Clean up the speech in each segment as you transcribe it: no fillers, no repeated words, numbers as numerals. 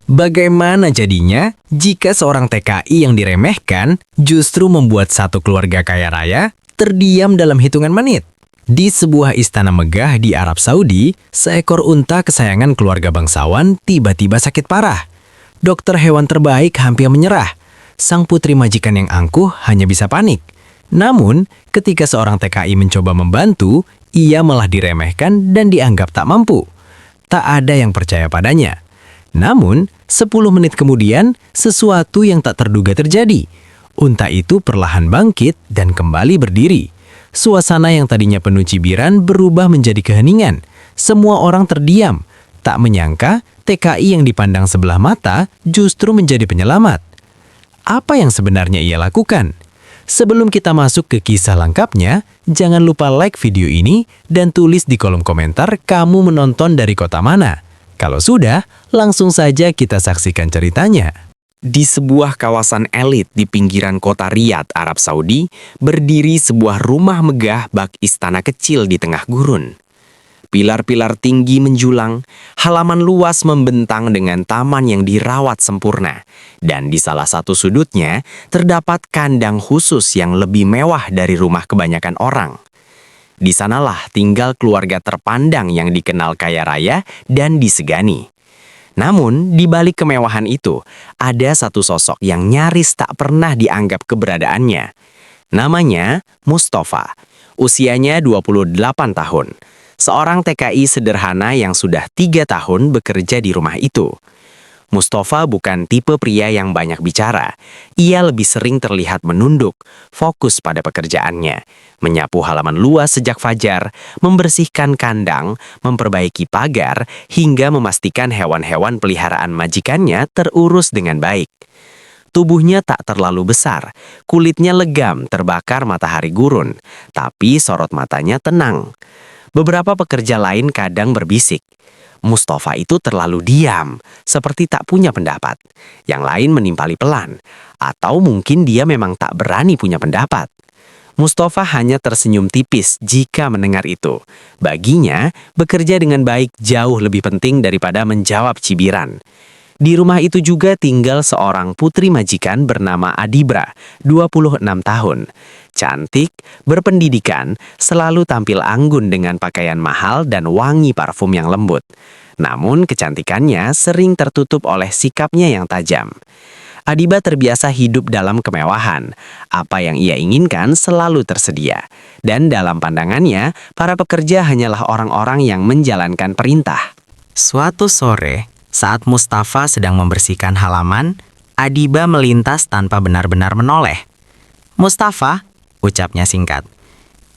Bagaimana jadinya jika seorang TKI yang diremehkan justru membuat satu keluarga kaya raya terdiam dalam hitungan menit? Di sebuah istana megah di Arab Saudi, seekor unta kesayangan keluarga bangsawan tiba-tiba sakit parah. Dokter hewan terbaik hampir menyerah. Sang putri majikan yang angkuh hanya bisa panik. Namun, ketika seorang TKI mencoba membantu, ia malah diremehkan dan dianggap tak mampu. Tak ada yang percaya padanya. Namun, 10 menit kemudian, sesuatu yang tak terduga terjadi. Unta itu perlahan bangkit dan kembali berdiri. Suasana yang tadinya penuh cibiran berubah menjadi keheningan. Semua orang terdiam. Tak menyangka, TKI yang dipandang sebelah mata justru menjadi penyelamat. Apa yang sebenarnya ia lakukan? Sebelum kita masuk ke kisah lengkapnya, jangan lupa like video ini dan tulis di kolom komentar kamu menonton dari kota mana. Kalau sudah, langsung saja kita saksikan ceritanya. Di sebuah kawasan elit di pinggiran kota Riyadh, Arab Saudi, berdiri sebuah rumah megah bak istana kecil di tengah gurun. Pilar-pilar tinggi menjulang, halaman luas membentang dengan taman yang dirawat sempurna, dan di salah satu sudutnya terdapat kandang khusus yang lebih mewah dari rumah kebanyakan orang. Di sanalah tinggal keluarga terpandang yang dikenal kaya raya dan disegani. Namun, di balik kemewahan itu, ada satu sosok yang nyaris tak pernah dianggap keberadaannya. Namanya Mustafa, usianya 28 tahun. Seorang TKI sederhana yang sudah 3 tahun bekerja di rumah itu. Mustafa bukan tipe pria yang banyak bicara. Ia lebih sering terlihat menunduk, fokus pada pekerjaannya, menyapu halaman luas sejak fajar, membersihkan kandang, memperbaiki pagar, hingga memastikan hewan-hewan peliharaan majikannya terurus dengan baik. Tubuhnya tak terlalu besar, kulitnya legam terbakar matahari gurun, tapi sorot matanya tenang. Beberapa pekerja lain kadang berbisik. Mustafa itu terlalu diam, seperti tak punya pendapat. Yang lain menimpali pelan, atau mungkin dia memang tak berani punya pendapat. Mustafa hanya tersenyum tipis jika mendengar itu. Baginya, bekerja dengan baik jauh lebih penting daripada menjawab cibiran. Di rumah itu juga tinggal seorang putri majikan bernama Adibra, 26 tahun. Cantik, berpendidikan, selalu tampil anggun dengan pakaian mahal dan wangi parfum yang lembut. Namun kecantikannya sering tertutup oleh sikapnya yang tajam. Adiba terbiasa hidup dalam kemewahan. Apa yang ia inginkan selalu tersedia. Dan dalam pandangannya, para pekerja hanyalah orang-orang yang menjalankan perintah. Suatu sore, saat Mustafa sedang membersihkan halaman, Adiba melintas tanpa benar-benar menoleh. "Mustafa," ucapnya singkat.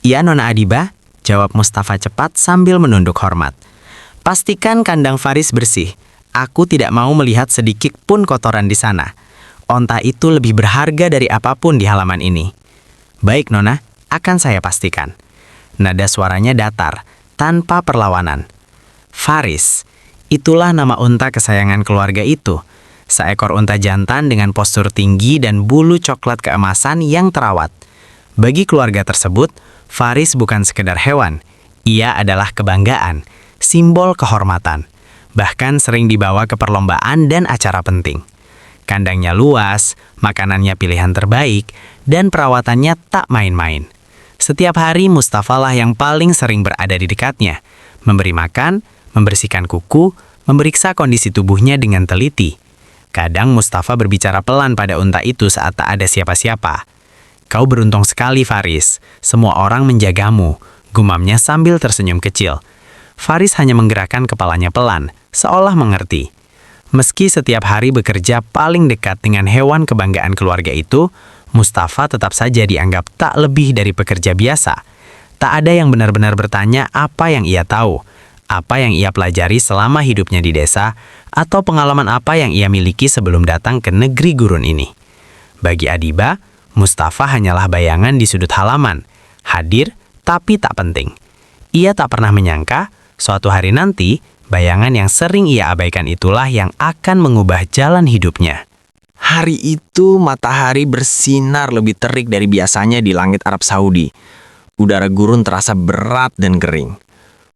"Iya, Nona Adiba," jawab Mustafa cepat sambil menunduk hormat. "Pastikan kandang Faris bersih. Aku tidak mau melihat sedikit pun kotoran di sana. Onta itu lebih berharga dari apapun di halaman ini." "Baik, Nona, akan saya pastikan." Nada suaranya datar, tanpa perlawanan. Faris, itulah nama unta kesayangan keluarga itu. Seekor unta jantan dengan postur tinggi dan bulu coklat keemasan yang terawat. Bagi keluarga tersebut, Faris bukan sekedar hewan. Ia adalah kebanggaan, simbol kehormatan. Bahkan sering dibawa ke perlombaan dan acara penting. Kandangnya luas, makanannya pilihan terbaik, dan perawatannya tak main-main. Setiap hari Mustafa lah yang paling sering berada di dekatnya, memberi makan, membersihkan kuku, memeriksa kondisi tubuhnya dengan teliti. Kadang Mustafa berbicara pelan pada unta itu saat tak ada siapa-siapa. "Kau beruntung sekali, Faris. Semua orang menjagamu," gumamnya sambil tersenyum kecil. Faris hanya menggerakkan kepalanya pelan, seolah mengerti. Meski setiap hari bekerja paling dekat dengan hewan kebanggaan keluarga itu, Mustafa tetap saja dianggap tak lebih dari pekerja biasa. Tak ada yang benar-benar bertanya apa yang ia tahu, apa yang ia pelajari selama hidupnya di desa, atau pengalaman apa yang ia miliki sebelum datang ke negeri gurun ini. Bagi Adiba, Mustafa hanyalah bayangan di sudut halaman, hadir tapi tak penting. Ia tak pernah menyangka, suatu hari nanti, bayangan yang sering ia abaikan itulah yang akan mengubah jalan hidupnya. Hari itu matahari bersinar lebih terik dari biasanya di langit Arab Saudi. Udara gurun terasa berat dan kering.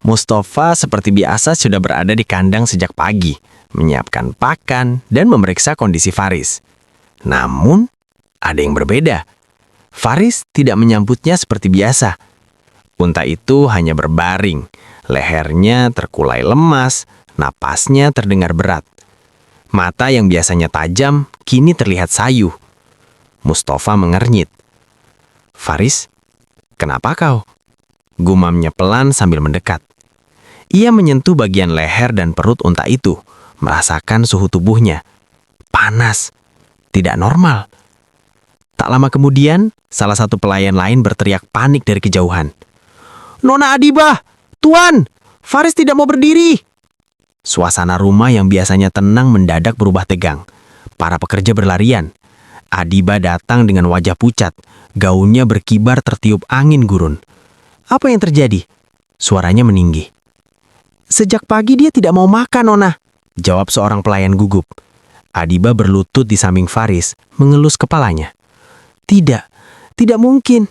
Mustafa seperti biasa sudah berada di kandang sejak pagi, menyiapkan pakan, dan memeriksa kondisi Faris. Namun, ada yang berbeda. Faris tidak menyambutnya seperti biasa. Unta itu hanya berbaring, lehernya terkulai lemas, napasnya terdengar berat. Mata yang biasanya tajam, kini terlihat sayu. Mustafa mengernyit. "Faris, kenapa kau?" Gumamnya pelan sambil mendekat. Ia menyentuh bagian leher dan perut unta itu, merasakan suhu tubuhnya. Panas, tidak normal. Tak lama kemudian, salah satu pelayan lain berteriak panik dari kejauhan. "Nona Adibah! Tuan! Faris tidak mau berdiri!" Suasana rumah yang biasanya tenang mendadak berubah tegang. Para pekerja berlarian. Adibah datang dengan wajah pucat. Gaunnya berkibar tertiup angin gurun. "Apa yang terjadi?" Suaranya meninggi. "Sejak pagi dia tidak mau makan, Nona," jawab seorang pelayan gugup. Adibah berlutut di samping Faris, mengelus kepalanya. Tidak mungkin.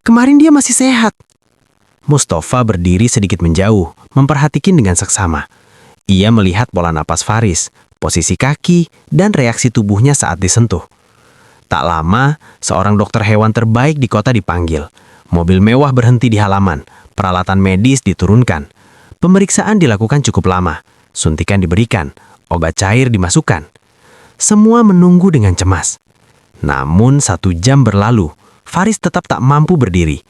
Kemarin dia masih sehat." Mustafa berdiri sedikit menjauh, memperhatikan dengan seksama. Ia melihat pola napas Faris, posisi kaki, dan reaksi tubuhnya saat disentuh. Tak lama, seorang dokter hewan terbaik di kota dipanggil. Mobil mewah berhenti di halaman, peralatan medis diturunkan. Pemeriksaan dilakukan cukup lama, suntikan diberikan, obat cair dimasukkan. Semua menunggu dengan cemas. Namun 1 jam berlalu, Faris tetap tak mampu berdiri.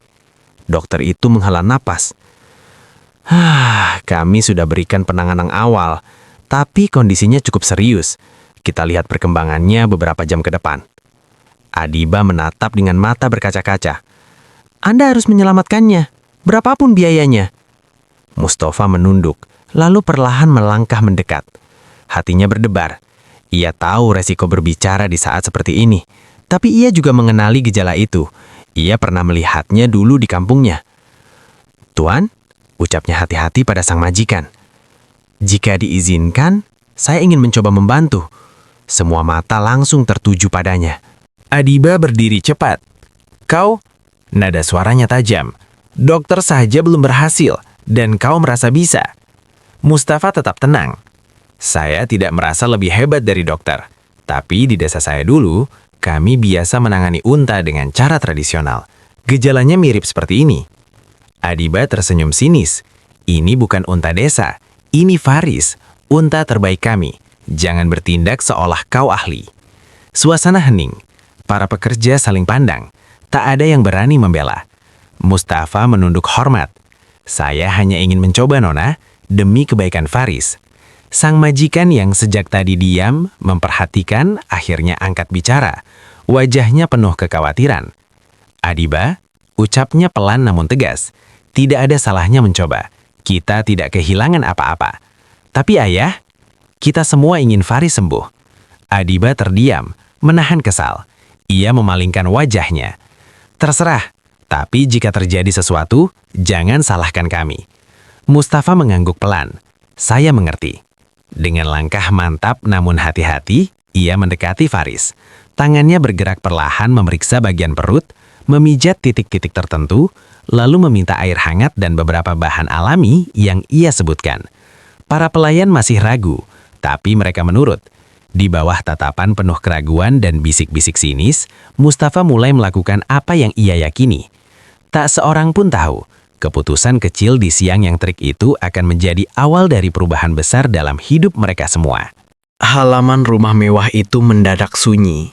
Dokter itu menghela napas. Kami sudah berikan penanganan awal, tapi kondisinya cukup serius. Kita lihat perkembangannya beberapa jam ke depan." Adibah menatap dengan mata berkaca-kaca. "Anda harus menyelamatkannya, berapapun biayanya." Mustafa menunduk, lalu perlahan melangkah mendekat. Hatinya berdebar. Ia tahu resiko berbicara di saat seperti ini, tapi ia juga mengenali gejala itu. Ia pernah melihatnya dulu di kampungnya. "Tuan," ucapnya hati-hati pada sang majikan. "Jika diizinkan, saya ingin mencoba membantu." Semua mata langsung tertuju padanya. Adibah berdiri cepat. "Kau?" Nada suaranya tajam. "Dokter saja belum berhasil, dan kau merasa bisa." Mustafa tetap tenang. "Saya tidak merasa lebih hebat dari dokter. Tapi di desa saya dulu, kami biasa menangani unta dengan cara tradisional. Gejalanya mirip seperti ini." Adibah tersenyum sinis. "Ini bukan unta desa. Ini Faris, unta terbaik kami. Jangan bertindak seolah kau ahli." Suasana hening. Para pekerja saling pandang. Tak ada yang berani membela. Mustafa menunduk hormat. "Saya hanya ingin mencoba, Nona, demi kebaikan Faris." Sang majikan yang sejak tadi diam, memperhatikan, akhirnya angkat bicara. Wajahnya penuh kekhawatiran. "Adibah," ucapnya pelan namun tegas. "Tidak ada salahnya mencoba. Kita tidak kehilangan apa-apa. Tapi ayah, kita semua ingin Faris sembuh." Adibah terdiam, menahan kesal. Ia memalingkan wajahnya. "Terserah, tapi jika terjadi sesuatu, jangan salahkan kami." Mustafa mengangguk pelan. "Saya mengerti." Dengan langkah mantap namun hati-hati, ia mendekati Faris. Tangannya bergerak perlahan memeriksa bagian perut, memijat titik-titik tertentu, lalu meminta air hangat dan beberapa bahan alami yang ia sebutkan. Para pelayan masih ragu, tapi mereka menurut. Di bawah tatapan penuh keraguan dan bisik-bisik sinis, Mustafa mulai melakukan apa yang ia yakini. Tak seorang pun tahu, keputusan kecil di siang yang terik itu akan menjadi awal dari perubahan besar dalam hidup mereka semua. Halaman rumah mewah itu mendadak sunyi.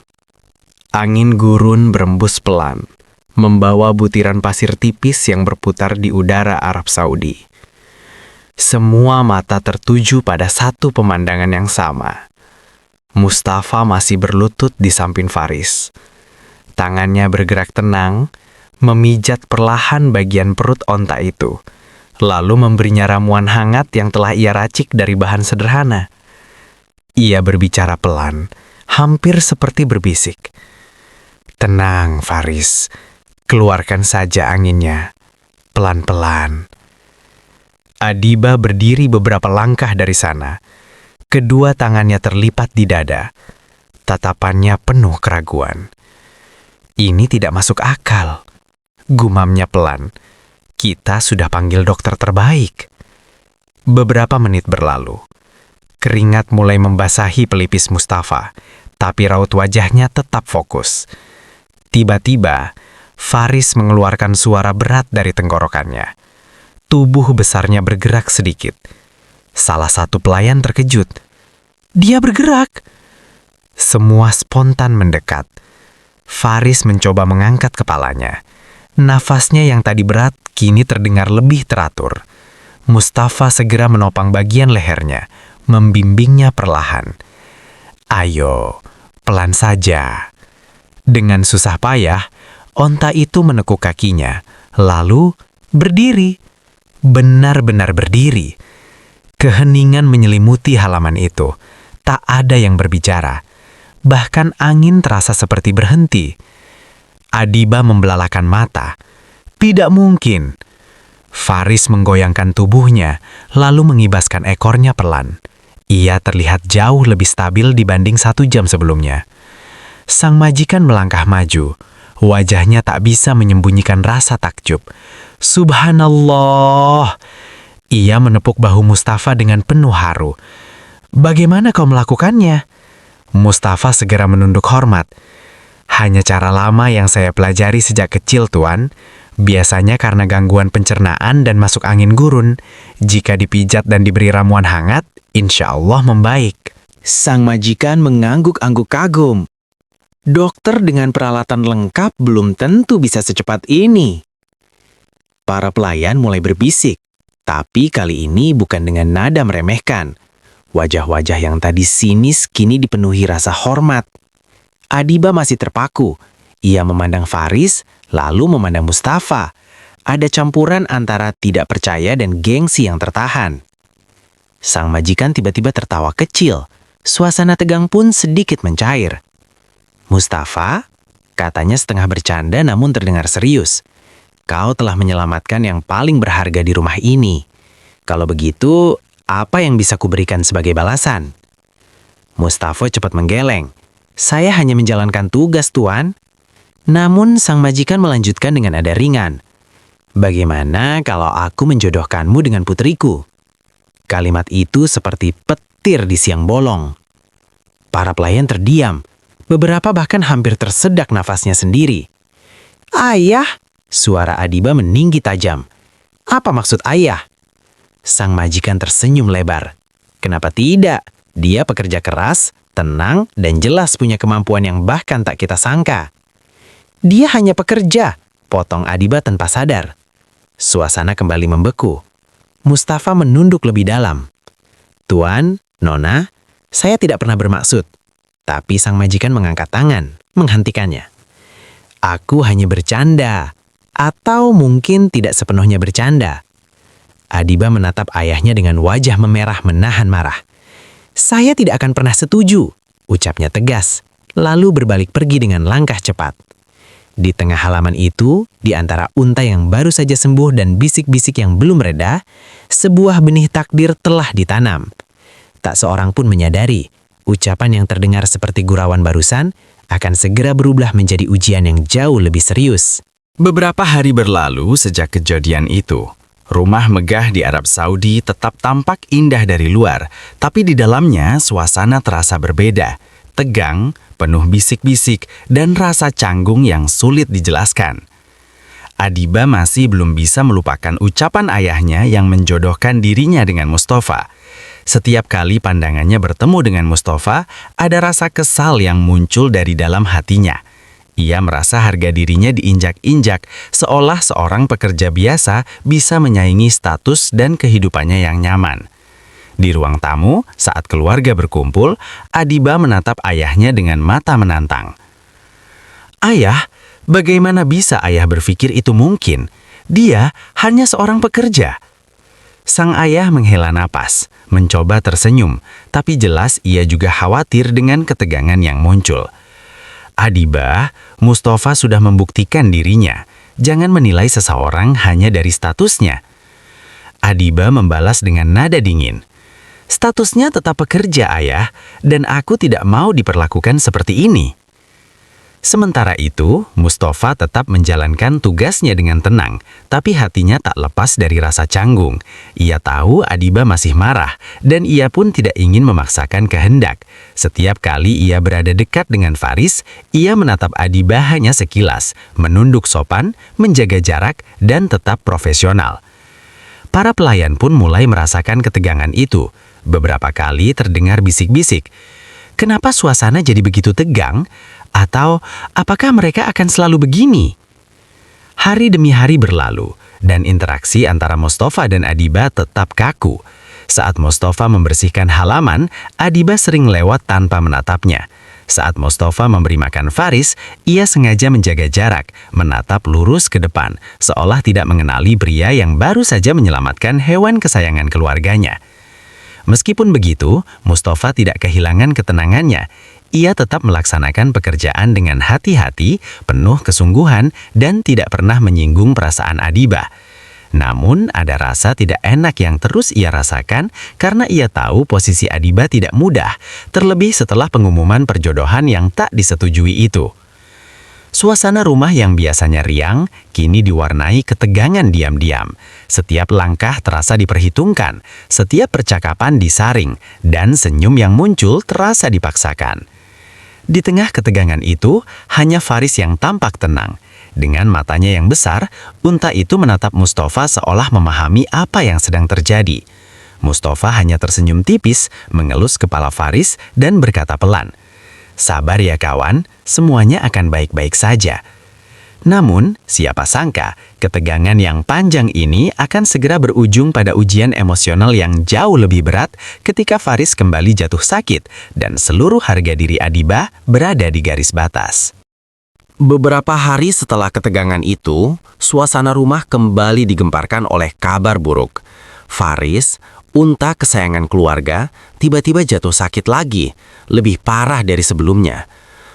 Angin gurun berembus pelan, membawa butiran pasir tipis yang berputar di udara Arab Saudi. Semua mata tertuju pada satu pemandangan yang sama. Mustafa masih berlutut di samping Faris. Tangannya bergerak tenang, memijat perlahan bagian perut onta itu, lalu memberinya ramuan hangat yang telah ia racik dari bahan sederhana. Ia berbicara pelan, hampir seperti berbisik. "Tenang, Faris. Keluarkan saja anginnya. Pelan-pelan." Adibah berdiri beberapa langkah dari sana. Kedua tangannya terlipat di dada. Tatapannya penuh keraguan. "Ini tidak masuk akal," gumamnya pelan. "Kita sudah panggil dokter terbaik." Beberapa menit berlalu. Keringat mulai membasahi pelipis Mustafa, tapi raut wajahnya tetap fokus. Tiba-tiba, Faris mengeluarkan suara berat dari tenggorokannya. Tubuh besarnya bergerak sedikit. Salah satu pelayan terkejut. Dia bergerak! Semua spontan mendekat. Faris mencoba mengangkat kepalanya. Nafasnya yang tadi berat kini terdengar lebih teratur. Mustafa segera menopang bagian lehernya, membimbingnya perlahan. Ayo, pelan saja. Dengan susah payah, onta itu menekuk kakinya, lalu berdiri. Benar-benar berdiri. Keheningan menyelimuti halaman itu. Tak ada yang berbicara. Bahkan angin terasa seperti berhenti. Adiba membelalakan mata. Tidak mungkin. Faris menggoyangkan tubuhnya, lalu mengibaskan ekornya pelan. Ia terlihat jauh lebih stabil dibanding 1 jam sebelumnya. Sang majikan melangkah maju. Wajahnya tak bisa menyembunyikan rasa takjub. Subhanallah! Ia menepuk bahu Mustafa dengan penuh haru. Bagaimana kau melakukannya? Mustafa segera menunduk hormat. Hanya cara lama yang saya pelajari sejak kecil, Tuan. Biasanya karena gangguan pencernaan dan masuk angin gurun. Jika dipijat dan diberi ramuan hangat, insya Allah membaik. Sang majikan mengangguk-angguk kagum. Dokter dengan peralatan lengkap belum tentu bisa secepat ini. Para pelayan mulai berbisik, tapi kali ini bukan dengan nada meremehkan. Wajah-wajah yang tadi sinis kini dipenuhi rasa hormat. Adiba masih terpaku. Ia memandang Faris, lalu memandang Mustafa. Ada campuran antara tidak percaya dan gengsi yang tertahan. Sang majikan tiba-tiba tertawa kecil. Suasana tegang pun sedikit mencair. Mustafa, katanya setengah bercanda namun terdengar serius. Kau telah menyelamatkan yang paling berharga di rumah ini. Kalau begitu, apa yang bisa kuberikan sebagai balasan? Mustafa cepat menggeleng. Saya hanya menjalankan tugas, Tuan. Namun sang majikan melanjutkan dengan nada ringan. Bagaimana kalau aku menjodohkanmu dengan putriku? Kalimat itu seperti petir di siang bolong. Para pelayan terdiam. Beberapa bahkan hampir tersedak nafasnya sendiri. Ayah! Suara Adiba meninggi tajam. Apa maksud ayah? Sang majikan tersenyum lebar. Kenapa tidak? Dia pekerja keras, tenang, dan jelas punya kemampuan yang bahkan tak kita sangka. Dia hanya pekerja, potong Adiba tanpa sadar. Suasana kembali membeku. Mustafa menunduk lebih dalam. Tuan, Nona, saya tidak pernah bermaksud. Tapi sang majikan mengangkat tangan, menghentikannya. Aku hanya bercanda. Atau mungkin tidak sepenuhnya bercanda. Adiba menatap ayahnya dengan wajah memerah menahan marah. Saya tidak akan pernah setuju, ucapnya tegas, lalu berbalik pergi dengan langkah cepat. Di tengah halaman itu, di antara unta yang baru saja sembuh dan bisik-bisik yang belum reda, sebuah benih takdir telah ditanam. Tak seorang pun menyadari, ucapan yang terdengar seperti gurauan barusan akan segera berubah menjadi ujian yang jauh lebih serius. Beberapa hari berlalu sejak kejadian itu. Rumah megah di Arab Saudi tetap tampak indah dari luar, tapi di dalamnya suasana terasa berbeda, tegang, penuh bisik-bisik, dan rasa canggung yang sulit dijelaskan. Adiba masih belum bisa melupakan ucapan ayahnya yang menjodohkan dirinya dengan Mustafa. Setiap kali pandangannya bertemu dengan Mustafa, ada rasa kesal yang muncul dari dalam hatinya. Ia merasa harga dirinya diinjak-injak, seolah seorang pekerja biasa bisa menyaingi status dan kehidupannya yang nyaman. Di ruang tamu, saat keluarga berkumpul, Adiba menatap ayahnya dengan mata menantang. Ayah, bagaimana bisa ayah berpikir itu mungkin? Dia hanya seorang pekerja. Sang ayah menghela napas, mencoba tersenyum, tapi jelas ia juga khawatir dengan ketegangan yang muncul. Adiba, Mustafa sudah membuktikan dirinya. Jangan menilai seseorang hanya dari statusnya. Adiba membalas dengan nada dingin. Statusnya tetap pekerja, ayah, dan aku tidak mau diperlakukan seperti ini. Sementara itu, Mustafa tetap menjalankan tugasnya dengan tenang, tapi hatinya tak lepas dari rasa canggung. Ia tahu Adiba masih marah, dan ia pun tidak ingin memaksakan kehendak. Setiap kali ia berada dekat dengan Faris, ia menatap Adiba hanya sekilas, menunduk sopan, menjaga jarak, dan tetap profesional. Para pelayan pun mulai merasakan ketegangan itu. Beberapa kali terdengar bisik-bisik. Kenapa suasana jadi begitu tegang? Atau apakah mereka akan selalu begini? Hari demi hari berlalu, dan interaksi antara Mustafa dan Adiba tetap kaku. Saat Mustafa membersihkan halaman, Adiba sering lewat tanpa menatapnya. Saat Mustafa memberi makan Faris, ia sengaja menjaga jarak, menatap lurus ke depan, seolah tidak mengenali pria yang baru saja menyelamatkan hewan kesayangan keluarganya. Meskipun begitu, Mustafa tidak kehilangan ketenangannya. Ia tetap melaksanakan pekerjaan dengan hati-hati, penuh kesungguhan, dan tidak pernah menyinggung perasaan Adiba. Namun, ada rasa tidak enak yang terus ia rasakan karena ia tahu posisi Adiba tidak mudah, terlebih setelah pengumuman perjodohan yang tak disetujui itu. Suasana rumah yang biasanya riang, kini diwarnai ketegangan diam-diam. Setiap langkah terasa diperhitungkan, setiap percakapan disaring, dan senyum yang muncul terasa dipaksakan. Di tengah ketegangan itu, hanya Faris yang tampak tenang. Dengan matanya yang besar, unta itu menatap Mustafa seolah memahami apa yang sedang terjadi. Mustafa hanya tersenyum tipis, mengelus kepala Faris, dan berkata pelan, "Sabar ya kawan, semuanya akan baik-baik saja." Namun, siapa sangka, ketegangan yang panjang ini akan segera berujung pada ujian emosional yang jauh lebih berat ketika Faris kembali jatuh sakit dan seluruh harga diri Adiba berada di garis batas. Beberapa hari setelah ketegangan itu, suasana rumah kembali digemparkan oleh kabar buruk. Faris, unta kesayangan keluarga, tiba-tiba jatuh sakit lagi, lebih parah dari sebelumnya.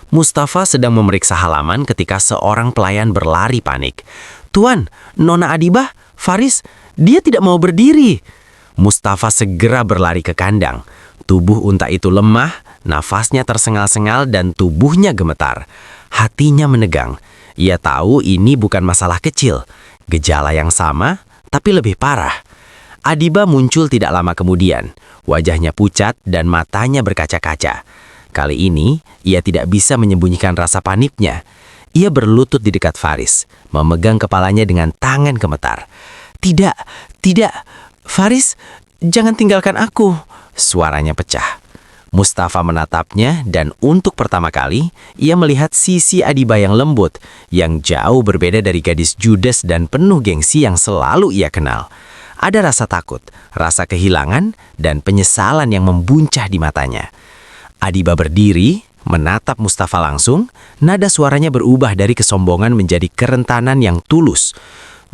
Mustafa sedang memeriksa halaman ketika seorang pelayan berlari panik. "Tuan, Nona Adiba, Faris, dia tidak mau berdiri." Mustafa segera berlari ke kandang. Tubuh unta itu lemah, nafasnya tersengal-sengal dan tubuhnya gemetar. Hatinya menegang. Ia tahu ini bukan masalah kecil. Gejala yang sama, tapi lebih parah. Adiba muncul tidak lama kemudian. Wajahnya pucat dan matanya berkaca-kaca. Kali ini, ia tidak bisa menyembunyikan rasa paniknya. Ia berlutut di dekat Faris, memegang kepalanya dengan tangan gemetar. Tidak, Faris, jangan tinggalkan aku." Suaranya pecah. Mustafa menatapnya dan untuk pertama kali, ia melihat sisi Adiba yang lembut, yang jauh berbeda dari gadis judes dan penuh gengsi yang selalu ia kenal. Ada rasa takut, rasa kehilangan, dan penyesalan yang membuncah di matanya. Adiba berdiri, menatap Mustafa langsung, nada suaranya berubah dari kesombongan menjadi kerentanan yang tulus.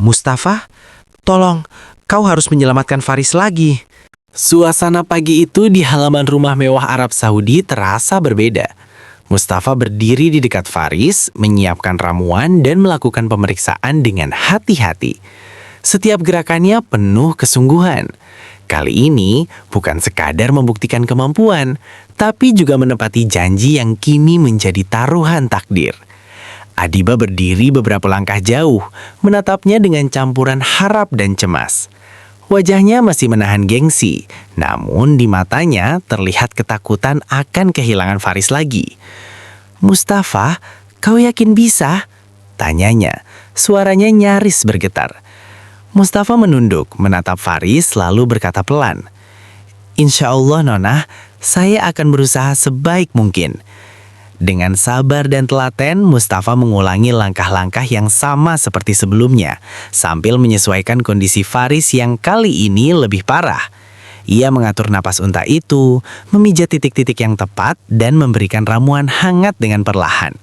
"Mustafa, tolong, kau harus menyelamatkan Faris lagi." Suasana pagi itu di halaman rumah mewah Arab Saudi terasa berbeda. Mustafa berdiri di dekat Faris, menyiapkan ramuan dan melakukan pemeriksaan dengan hati-hati. Setiap gerakannya penuh kesungguhan. Kali ini bukan sekadar membuktikan kemampuan, tapi juga menepati janji yang kini menjadi taruhan takdir. Adiba berdiri beberapa langkah jauh, menatapnya dengan campuran harap dan cemas. Wajahnya masih menahan gengsi, namun di matanya terlihat ketakutan akan kehilangan Faris lagi. "Mustafa, kau yakin bisa?" tanyanya. Suaranya nyaris bergetar. Mustafa menunduk, menatap Faris lalu berkata pelan, "Insya Allah, Nona, saya akan berusaha sebaik mungkin." Dengan sabar dan telaten, Mustafa mengulangi langkah-langkah yang sama seperti sebelumnya, sambil menyesuaikan kondisi Faris yang kali ini lebih parah. Ia mengatur napas unta itu, memijat titik-titik yang tepat, dan memberikan ramuan hangat dengan perlahan.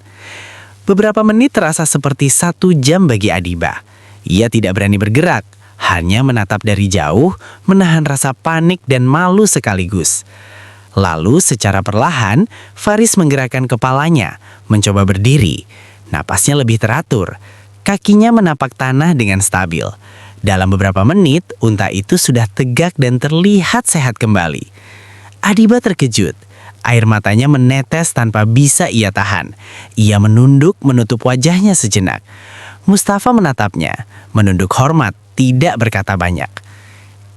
Beberapa menit terasa seperti 1 jam bagi Adiba. Ia tidak berani bergerak, hanya menatap dari jauh, menahan rasa panik dan malu sekaligus. Lalu secara perlahan, Faris menggerakkan kepalanya, mencoba berdiri. Napasnya lebih teratur, kakinya menapak tanah dengan stabil. Dalam beberapa menit, unta itu sudah tegak dan terlihat sehat kembali. Adiba terkejut. Air matanya menetes tanpa bisa ia tahan. Ia menunduk menutup wajahnya sejenak. Mustafa menatapnya, menunduk hormat, tidak berkata banyak.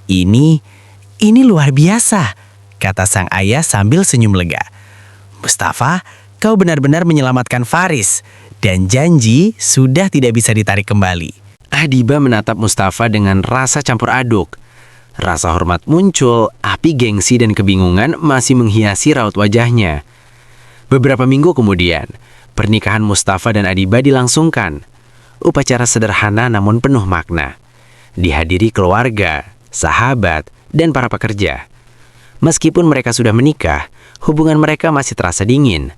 Ini luar biasa, kata sang ayah sambil senyum lega. Mustafa, kau benar-benar menyelamatkan Faris, dan janji sudah tidak bisa ditarik kembali. Adiba menatap Mustafa dengan rasa campur aduk. Rasa hormat muncul, api gengsi dan kebingungan masih menghiasi raut wajahnya. Beberapa minggu kemudian, pernikahan Mustafa dan Adiba dilangsungkan. Upacara sederhana namun penuh makna. Dihadiri keluarga, sahabat, dan para pekerja. Meskipun mereka sudah menikah, hubungan mereka masih terasa dingin.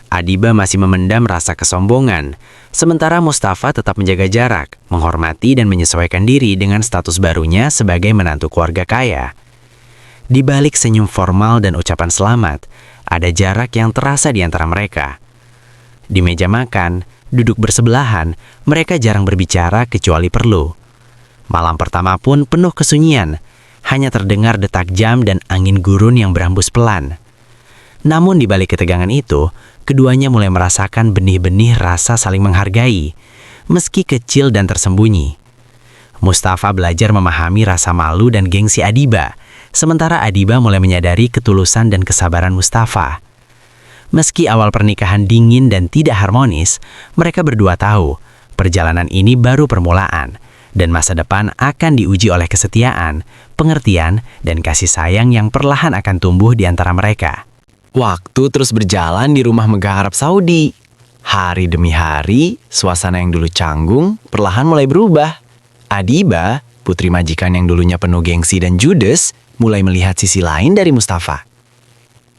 Adiba masih memendam rasa kesombongan, sementara Mustafa tetap menjaga jarak, menghormati dan menyesuaikan diri dengan status barunya sebagai menantu keluarga kaya. Di balik senyum formal dan ucapan selamat, ada jarak yang terasa di antara mereka. Di meja makan, duduk bersebelahan, mereka jarang berbicara kecuali perlu. Malam pertama pun penuh kesunyian, hanya terdengar detak jam dan angin gurun yang berhembus pelan. Namun di balik ketegangan itu, keduanya mulai merasakan benih-benih rasa saling menghargai, meski kecil dan tersembunyi. Mustafa belajar memahami rasa malu dan gengsi Adiba, sementara Adiba mulai menyadari ketulusan dan kesabaran Mustafa. Meski awal pernikahan dingin dan tidak harmonis, mereka berdua tahu perjalanan ini baru permulaan, dan masa depan akan diuji oleh kesetiaan, pengertian, dan kasih sayang yang perlahan akan tumbuh di antara mereka. Waktu terus berjalan di rumah megah Arab Saudi. Hari demi hari, suasana yang dulu canggung perlahan mulai berubah. Adiba, putri majikan yang dulunya penuh gengsi dan judes, mulai melihat sisi lain dari Mustafa.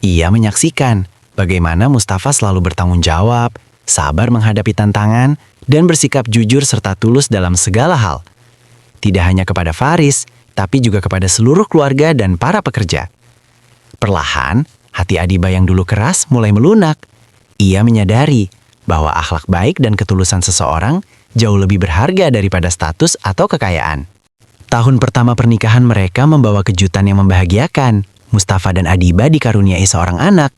Ia menyaksikan bagaimana Mustafa selalu bertanggung jawab, sabar menghadapi tantangan, dan bersikap jujur serta tulus dalam segala hal. Tidak hanya kepada Faris, tapi juga kepada seluruh keluarga dan para pekerja. Perlahan, hati Adiba yang dulu keras mulai melunak. Ia menyadari bahwa akhlak baik dan ketulusan seseorang jauh lebih berharga daripada status atau kekayaan. Tahun pertama pernikahan mereka membawa kejutan yang membahagiakan. Mustafa dan Adiba dikaruniai seorang anak.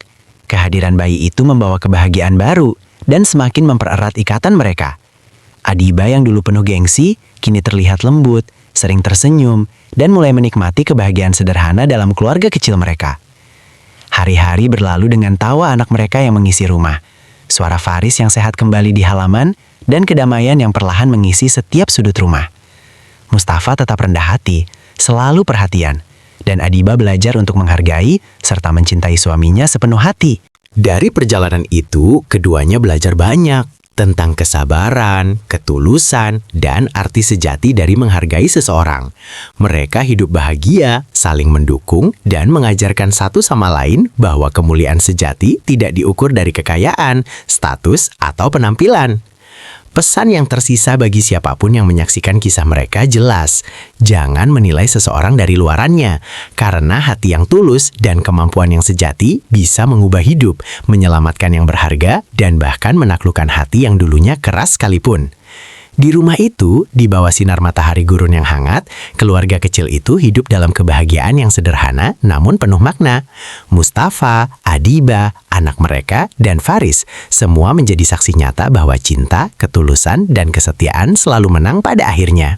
Kehadiran bayi itu membawa kebahagiaan baru dan semakin mempererat ikatan mereka. Adiba yang dulu penuh gengsi, kini terlihat lembut, sering tersenyum, dan mulai menikmati kebahagiaan sederhana dalam keluarga kecil mereka. Hari-hari berlalu dengan tawa anak mereka yang mengisi rumah, suara Faris yang sehat kembali di halaman, dan kedamaian yang perlahan mengisi setiap sudut rumah. Mustafa tetap rendah hati, selalu perhatian, dan Adiba belajar untuk menghargai serta mencintai suaminya sepenuh hati. Dari perjalanan itu, keduanya belajar banyak tentang kesabaran, ketulusan, dan arti sejati dari menghargai seseorang. Mereka hidup bahagia, saling mendukung, dan mengajarkan satu sama lain bahwa kemuliaan sejati tidak diukur dari kekayaan, status, atau penampilan. Pesan yang tersisa bagi siapapun yang menyaksikan kisah mereka jelas. Jangan menilai seseorang dari luarannya, karena hati yang tulus dan kemampuan yang sejati bisa mengubah hidup, menyelamatkan yang berharga, dan bahkan menaklukkan hati yang dulunya keras sekalipun. Di rumah itu, di bawah sinar matahari gurun yang hangat, keluarga kecil itu hidup dalam kebahagiaan yang sederhana namun penuh makna. Mustafa, Adiba, anak mereka, dan Faris semua menjadi saksi nyata bahwa cinta, ketulusan, dan kesetiaan selalu menang pada akhirnya.